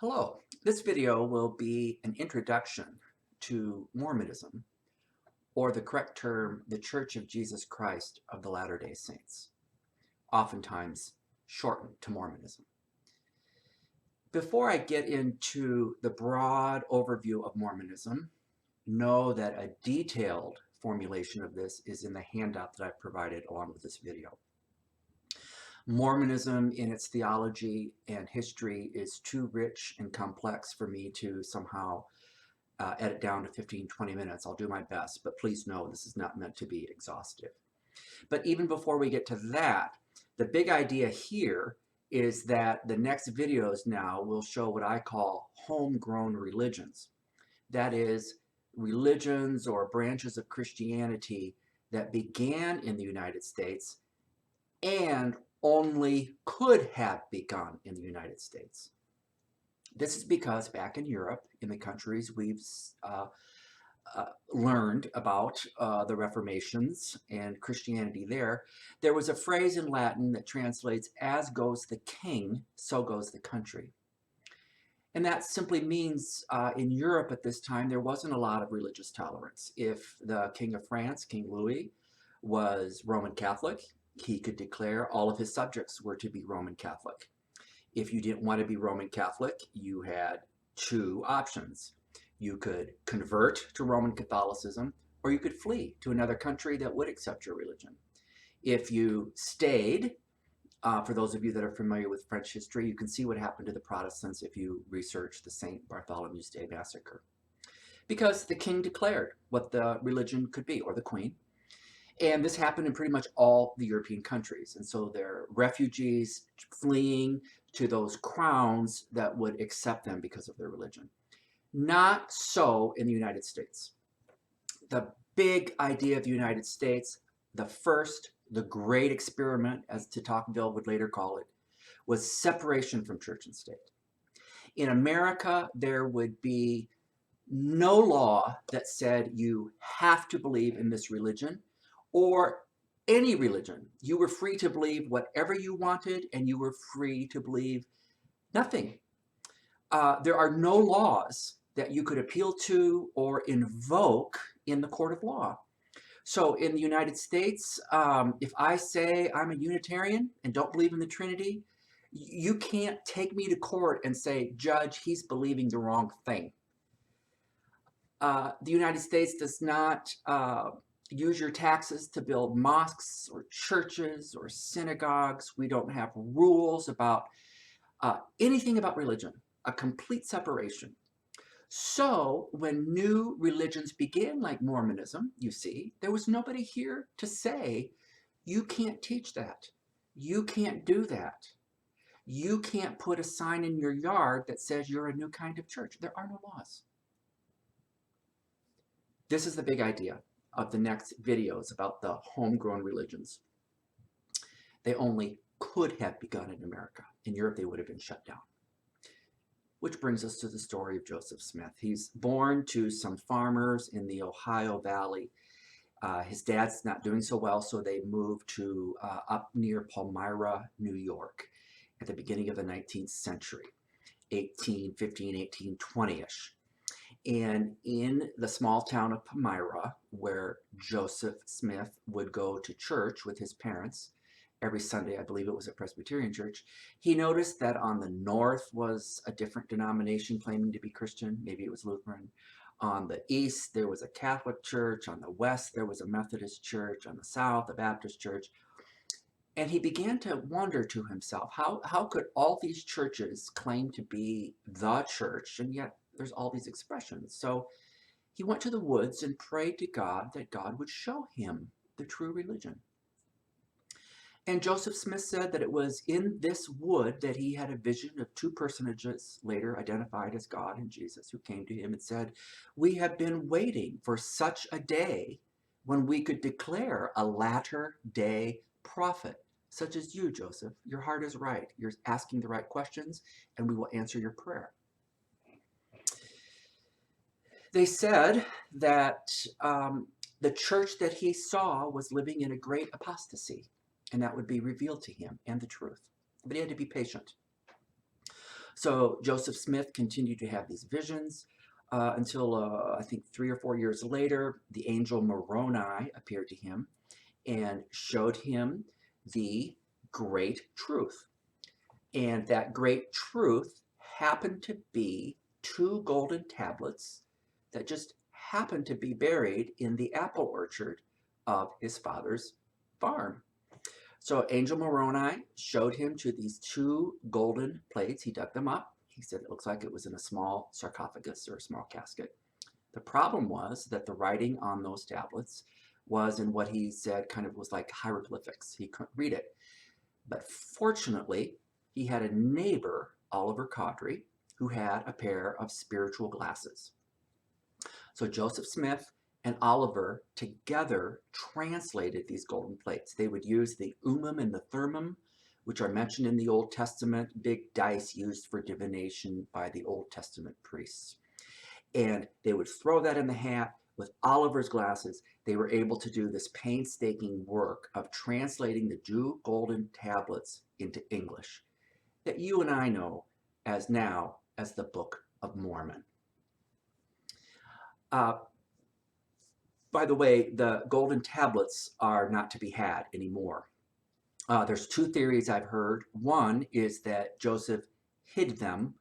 Hello, this video will be an introduction to Mormonism, or the correct term, the Church of Jesus Christ of the Latter-day Saints, oftentimes shortened to Mormonism. Before I get into the broad overview of Mormonism, know that a detailed formulation of this is in the handout that I've provided along with this video. Mormonism in its theology and history is too rich and complex for me to somehow edit down to 15-20 minutes. I'll do my best, but please know this is not meant to be exhaustive. But even before we get to that, the big idea here is that the next videos now will show what I call homegrown religions. That is, religions or branches of Christianity that began in the United States and only could have begun in the United States. This is because back in Europe, in the countries we've learned about the Reformations and Christianity there was a phrase in Latin that translates, "As goes the king, so goes the country." And that simply means in Europe at this time, there wasn't a lot of religious tolerance. If the King of France, King Louis, was Roman Catholic, he could declare all of his subjects were to be Roman Catholic. If you didn't want to be Roman Catholic, you had two options. You could convert to Roman Catholicism, or you could flee to another country that would accept your religion. If you stayed, for those of you that are familiar with French history, you can see what happened to the Protestants if you research the St. Bartholomew's Day massacre. Because the king declared what the religion could be, or the queen. And this happened in pretty much all the European countries. And so they're refugees fleeing to those crowns that would accept them because of their religion. Not so in the United States. The big idea of the United States, the great experiment, as de Tocqueville would later call it, was separation from church and state. In America, there would be no law that said you have to believe in this religion or any religion. You were free to believe whatever you wanted, and you were free to believe nothing. There are no laws that you could appeal to or invoke in the court of law. So in the United States, if I say I'm a Unitarian and don't believe in the Trinity, you can't take me to court and say, "Judge, he's believing the wrong thing." The United States does not use your taxes to build mosques or churches or synagogues. We don't have rules about anything about religion, a complete separation. So when new religions began, like Mormonism, you see, there was nobody here to say, you can't teach that. You can't do that. You can't put a sign in your yard that says you're a new kind of church. There are no laws. This is the big idea of the next videos about the homegrown religions. They only could have begun in America. In Europe, they would have been shut down. Which brings us to the story of Joseph Smith. He's born to some farmers in the Ohio Valley. His dad's not doing so well, so they moved to up near Palmyra, New York, at the beginning of the 19th century, 1815, 1820-ish. And in the small town of Palmyra, where Joseph Smith would go to church with his parents every Sunday, I believe it was a Presbyterian church, he noticed that on the north was a different denomination claiming to be Christian. Maybe it was Lutheran. On the east, there was a Catholic church. On the west, there was a Methodist church. On the south, a Baptist church. And he began to wonder to himself, how could all these churches claim to be the church, and yet there's all these expressions? So he went to the woods and prayed to God that God would show him the true religion. And Joseph Smith said that it was in this wood that he had a vision of two personages, later identified as God and Jesus, who came to him and said, "We have been waiting for such a day when we could declare a latter-day prophet, such as you, Joseph. Your heart is right. You're asking the right questions, and we will answer your prayer." They said that the church that he saw was living in a great apostasy, and that would be revealed to him, and the truth. But he had to be patient. So Joseph Smith continued to have these visions until I think 3 or 4 years later, the angel Moroni appeared to him and showed him the great truth. And that great truth happened to be two golden tablets that just happened to be buried in the apple orchard of his father's farm. So Angel Moroni showed him to these two golden plates. He dug them up. He said it looks like it was in a small sarcophagus or a small casket. The problem was that the writing on those tablets was in what he said kind of was like hieroglyphics. He couldn't read it. But fortunately, he had a neighbor, Oliver Cowdery, who had a pair of spiritual glasses. So Joseph Smith and Oliver together translated these golden plates. They would use the Urim and the Thummim, which are mentioned in the Old Testament, big dice used for divination by the Old Testament priests. And they would throw that in the hat. With Oliver's glasses, they were able to do this painstaking work of translating the two golden tablets into English that you and I know as now as the Book of Mormon. By the way, the golden tablets are not to be had anymore. There's two theories I've heard. One is that Joseph hid them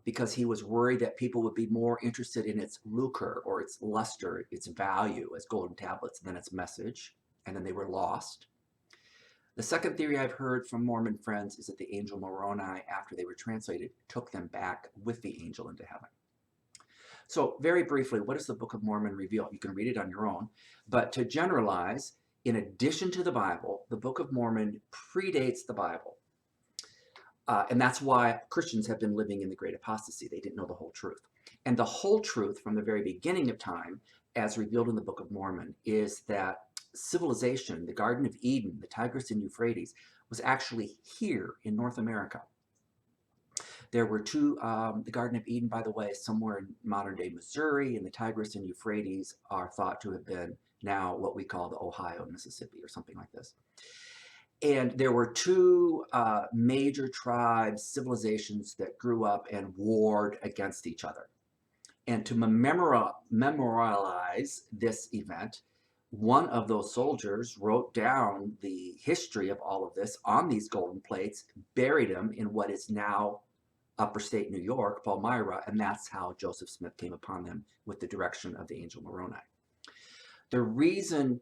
because he was worried that people would be more interested in its lucre or its luster, its value as golden tablets than its message, and then they were lost. The second theory I've heard from Mormon friends is that the angel Moroni, after they were translated, took them back with the angel into heaven. So very briefly, what does the Book of Mormon reveal? You can read it on your own, but to generalize, in addition to the Bible, the Book of Mormon predates the Bible. And that's why Christians have been living in the great apostasy. They didn't know the whole truth. And the whole truth from the very beginning of time, as revealed in the Book of Mormon, is that civilization, the Garden of Eden, the Tigris and Euphrates, was actually here in North America. There were two, the Garden of Eden, by the way, somewhere in modern-day Missouri, and the Tigris and Euphrates are thought to have been now what we call the Ohio, Mississippi, or something like this. And there were two major tribes, civilizations that grew up and warred against each other. And to memorialize this event, one of those soldiers wrote down the history of all of this on these golden plates, buried them in what is now upper state New York, Palmyra, and that's how Joseph Smith came upon them with the direction of the angel Moroni. The reason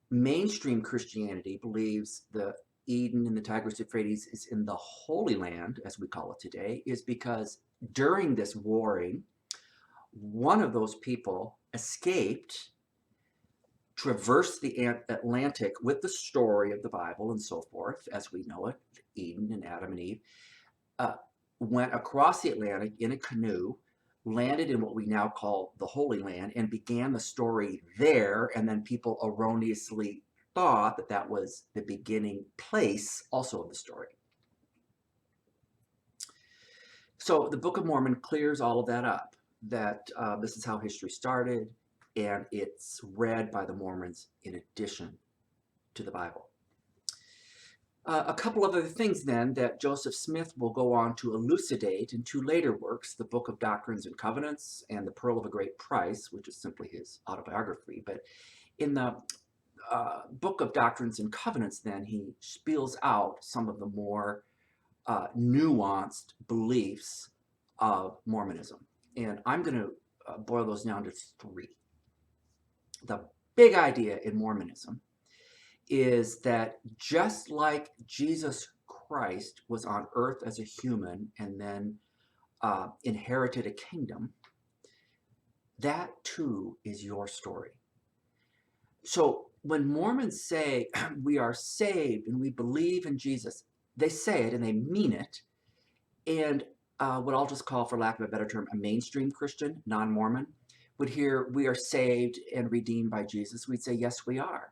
mainstream Christianity believes the Eden and the Tigris Euphrates is in the Holy Land, as we call it today, is because during this warring, one of those people escaped, traversed the Atlantic with the story of the Bible and so forth, as we know it, Eden and Adam and Eve, went across the Atlantic in a canoe, landed in what we now call the Holy Land, and began the story there, and then people erroneously thought that that was the beginning place also of the story. So the Book of Mormon clears all of that up, that this is how history started, and it's read by the Mormons in addition to the Bible. A couple of other things then that Joseph Smith will go on to elucidate in two later works, the Book of Doctrines and Covenants and the Pearl of a Great Price, which is simply his autobiography. But in the Book of Doctrines and Covenants, then, he spells out some of the more nuanced beliefs of Mormonism. And I'm going to boil those down to three. The big idea in Mormonism is that just like Jesus Christ was on earth as a human and then inherited a kingdom, that too is your story. So when Mormons say we are saved and we believe in Jesus, they say it and they mean it. And what I'll just call, for lack of a better term, a mainstream Christian, non-Mormon, would hear we are saved and redeemed by Jesus. We'd say, yes, we are.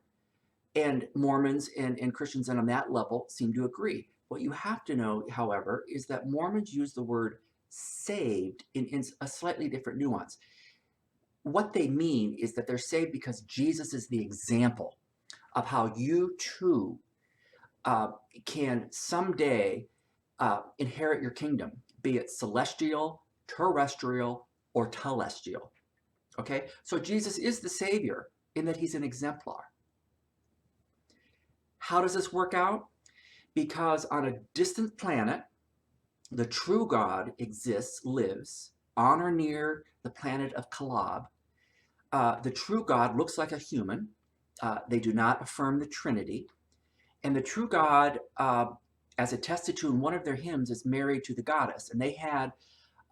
And Mormons and Christians on that level seem to agree. What you have to know, however, is that Mormons use the word saved in a slightly different nuance. What they mean is that they're saved because Jesus is the example of how you too can someday inherit your kingdom, be it celestial, terrestrial, or telestial. Okay, so Jesus is the Savior in that he's an exemplar. How does this work out? Because on a distant planet, the true God exists, lives on or near the planet of Kalab. The true God looks like a human. They do not affirm the Trinity. And the true God, as attested to in one of their hymns, is married to the goddess. And they had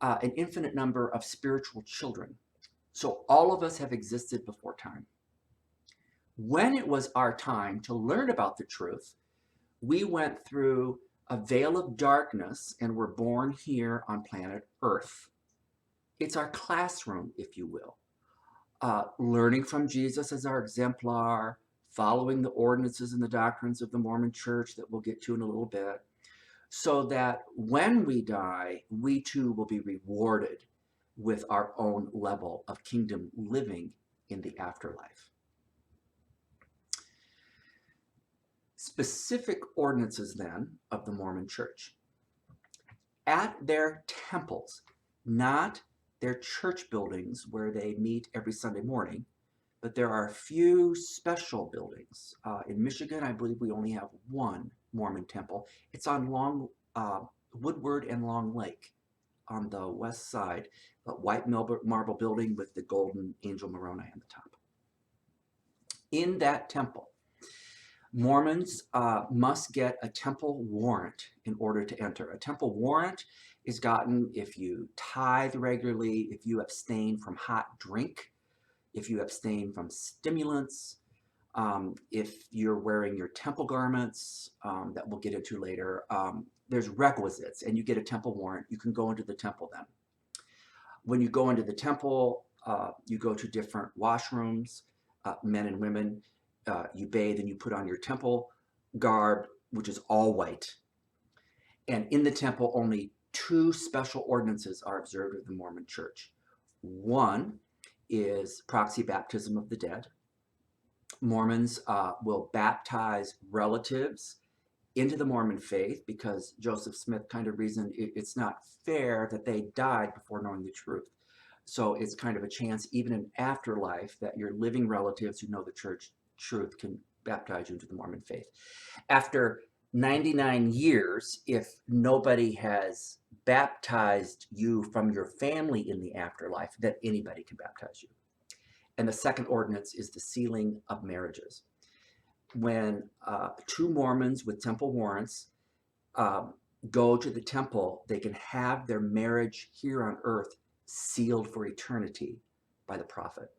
an infinite number of spiritual children. So all of us have existed before time. When it was our time to learn about the truth, we went through a veil of darkness and were born here on planet Earth. It's our classroom, if you will. Learning from Jesus as our exemplar, following the ordinances and the doctrines of the Mormon Church that we'll get to in a little bit, so that when we die, we too will be rewarded with our own level of kingdom living in the afterlife. Specific ordinances then of the Mormon Church. At their temples, not their church buildings where they meet every Sunday morning, but there are a few special buildings. In Michigan, I believe we only have one Mormon temple. It's on Woodward and Long Lake on the west side, a white marble building with the golden angel Moroni on the top. In that temple, Mormons must get a temple warrant in order to enter. A temple warrant is gotten if you tithe regularly, if you abstain from hot drink, if you abstain from stimulants, if you're wearing your temple garments that we'll get into later. There's requisites, and you get a temple warrant. You can go into the temple then. When you go into the temple, you go to different washrooms, men and women. You bathe and you put on your temple garb, which is all white. And in the temple, only two special ordinances are observed of the Mormon Church. One is proxy baptism of the dead. Mormons will baptize relatives into the Mormon faith because Joseph Smith kind of reasoned it's not fair that they died before knowing the truth. So it's kind of a chance, even in afterlife, that your living relatives who know the church truth can baptize you into the Mormon faith. After 99 years, if nobody has baptized you from your family in the afterlife, then anybody can baptize you. And the second ordinance is the sealing of marriages. When two Mormons with temple warrants go to the temple, they can have their marriage here on earth sealed for eternity by the prophet.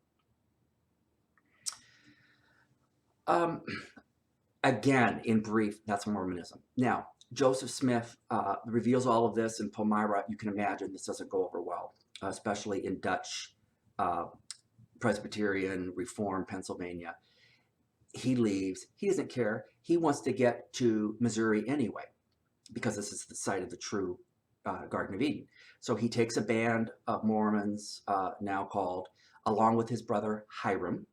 Again, in brief, that's Mormonism. Now, Joseph Smith reveals all of this in Palmyra. You can imagine this doesn't go over well, especially in Dutch Presbyterian Reform Pennsylvania. He leaves. He doesn't care. He wants to get to Missouri anyway, because this is the site of the true Garden of Eden. So he takes a band of Mormons, now called, along with his brother Hiram,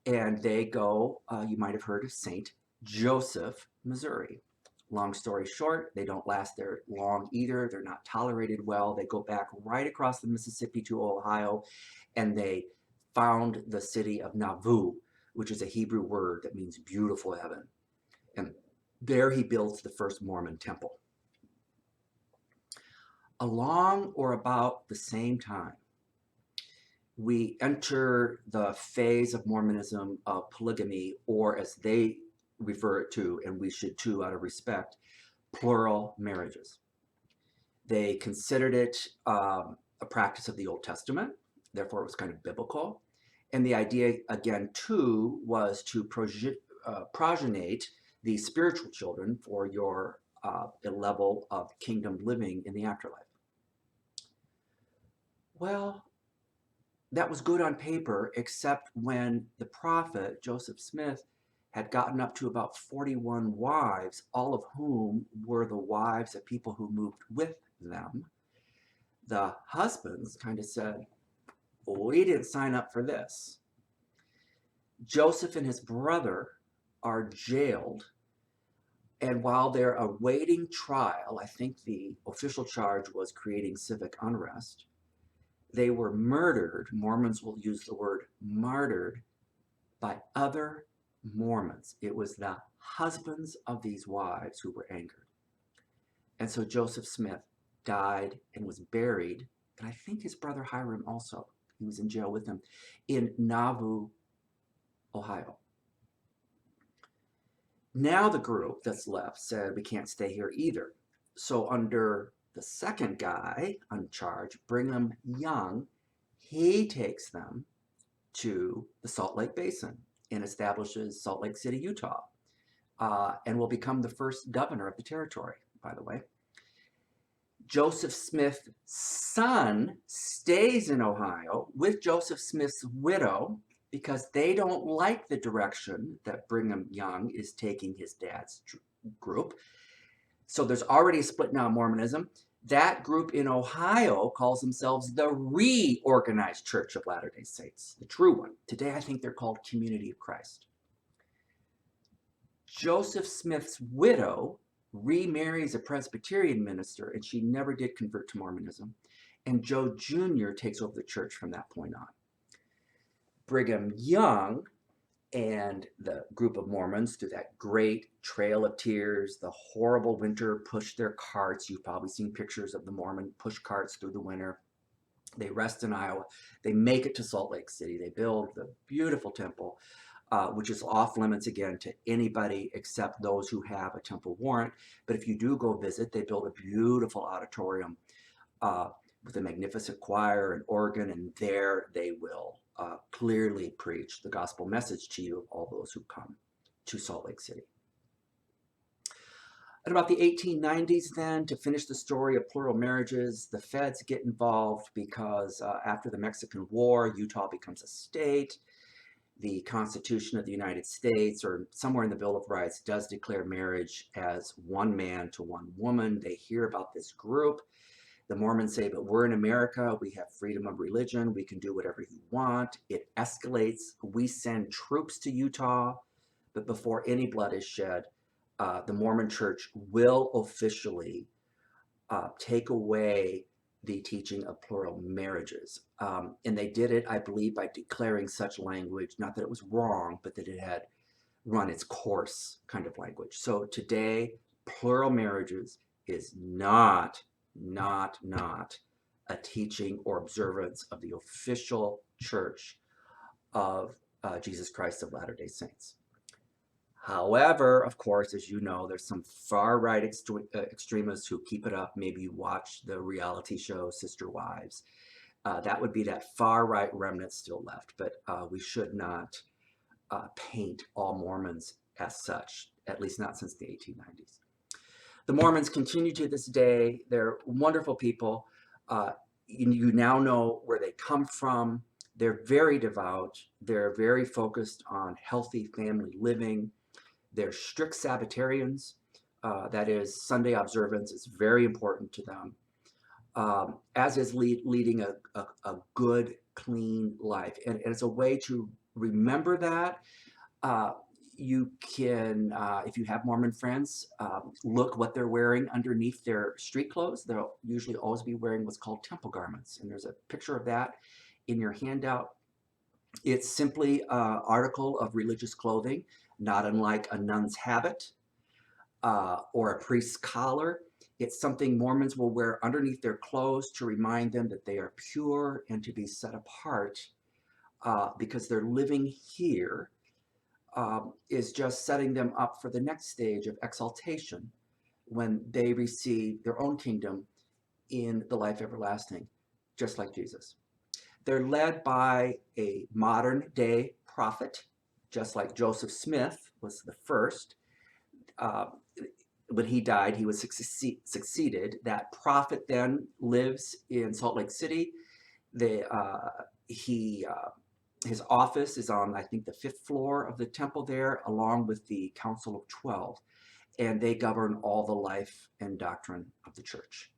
and they go, you might have heard of St. Joseph, Missouri. Long story short, they don't last there long either. They're not tolerated well. They go back right across the Mississippi to Ohio, and they found the city of Nauvoo, which is a Hebrew word that means beautiful heaven. And there he builds the first Mormon temple. Along or about the same time, we enter the phase of Mormonism of polygamy, or as they refer it to, and we should too out of respect, plural marriages. They considered it a practice of the Old Testament, therefore it was kind of biblical. And the idea, again, too, was to progenate the spiritual children for your level of kingdom living in the afterlife. Well, that was good on paper, except when the prophet, Joseph Smith, had gotten up to about 41 wives, all of whom were the wives of people who moved with them. The husbands kind of said, we didn't sign up for this. Joseph and his brother are jailed, And while they're awaiting trial, I think the official charge was creating civic unrest. They were murdered. Mormons will use the word martyred by other Mormons. It was the husbands of these wives who were angered. And so Joseph Smith died and was buried, and I think his brother Hiram also, he was in jail with him, in Nauvoo, Ohio. Now the group that's left said, we can't stay here either. So under the second guy on charge, Brigham Young, he takes them to the Salt Lake Basin and establishes Salt Lake City, Utah, and will become the first governor of the territory, by the way. Joseph Smith's son stays in Ohio with Joseph Smith's widow because they don't like the direction that Brigham Young is taking his dad's group. So there's already a split now in Mormonism. That group in Ohio calls themselves the Reorganized Church of Latter-day Saints, the true one. Today, I think they're called Community of Christ. Joseph Smith's widow remarries a Presbyterian minister, and she never did convert to Mormonism. And Joe Jr. takes over the church from that point on. Brigham Young and the group of Mormons, through that great Trail of Tears, the horrible winter, push their carts. You've probably seen pictures of the Mormon push carts through the winter. They rest in Iowa. They make it to Salt Lake City. They build the beautiful temple, which is off limits again to anybody except those who have a temple warrant. But if you do go visit, they build a beautiful auditorium with a magnificent choir and organ, and there they will clearly preach the gospel message to you, all those who come to Salt Lake City. At about the 1890s then, to finish the story of plural marriages, the feds get involved because after the Mexican War, Utah becomes a state. The Constitution of the United States, or somewhere in the Bill of Rights, does declare marriage as one man to one woman. They hear about this group. The Mormons say, but we're in America. We have freedom of religion. We can do whatever you want. It escalates. We send troops to Utah, but before any blood is shed, the Mormon Church will officially take away the teaching of plural marriages. And they did it, I believe, by declaring such language, not that it was wrong, but that it had run its course kind of language. So today, plural marriages is not a teaching or observance of the official church of Jesus Christ of Latter-day Saints. However, of course, as you know, there's some far-right extremists who keep it up. Maybe you watch the reality show Sister Wives. That would be that far-right remnant still left, but we should not paint all Mormons as such, at least not since the 1890s. The Mormons continue to this day. They're wonderful people. You now know where they come from. They're very devout. They're very focused on healthy family living. They're strict Sabbatarians. That is, Sunday observance is very important to them, as is leading a good, clean life. And it's a way to remember that. You can, if you have Mormon friends, look what they're wearing underneath their street clothes. They'll usually always be wearing what's called temple garments. And there's a picture of that in your handout. It's simply an article of religious clothing, not unlike a nun's habit or a priest's collar. It's something Mormons will wear underneath their clothes to remind them that they are pure and to be set apart because they're living here. Is just setting them up for the next stage of exaltation when they receive their own kingdom in the life everlasting, just like Jesus. They're led by a modern day prophet, just like Joseph Smith was the first. When he died, he was succeeded. That prophet then lives in Salt Lake City. His office is on, I think, the 5th floor of the temple there, along with the Council of 12, and they govern all the life and doctrine of the church.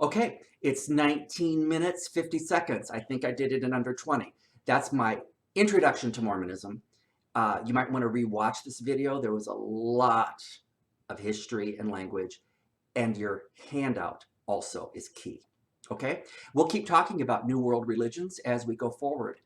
Okay, it's 19 minutes, 50 seconds. I think I did it in under 20. That's my introduction to Mormonism. You might want to rewatch this video. There was a lot of history and language, and your handout also is key. Okay? We'll keep talking about New World religions as we go forward.